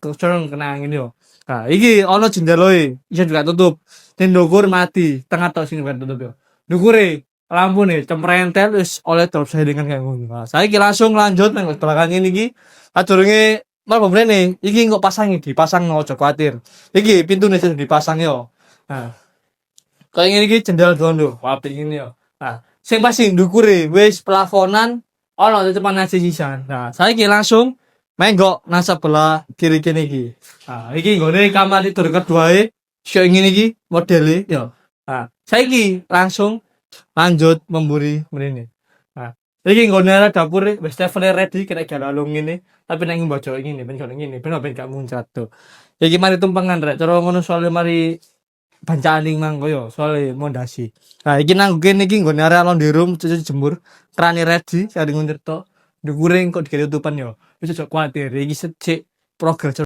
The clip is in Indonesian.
kecorong kena angin yo. Nah, iki ono jendeloe, iso juga tutup. Ning ndukur mati, tengah tok sing bukan tutup yo. Ndukure lampune cemprentel wis oleh drop shading kayak ngono. Nah, saiki langsung lanjut nang belakang ini iki. Sadurunge mlebu mrene, iki kok dipasang aja kuwatir. Iki pintune sudah dipasang yo. Nah, kayak ngene iki jendela dondo, apik ngene yo. Nah, sing pasti ndukure wis plafonan ono tutupan nasi sisan. Nah, saiki langsung menggok nang sebelah kiri kene iki. Nah, iki nggone kamar tidur keduae, sing ngene iki modele yo. Nah, saiki langsung lanjut memburi mrene. Nah, iki nggone arah dapur wis level ready kena galung ngene, tapi nek mbojok ngene ben kono ngene, ben gak muncrat tuh. Iki mari tumpengan rek, cara ngono soalnya mari bancaning mang koyo soalnya mondasi. Nah, iki nang kene iki nggone area laundry room cuci jemur, krane ready kari nguntir tok. Ndukure kok digawe tutupan yo. Wis aja kuwatir, iki sik progres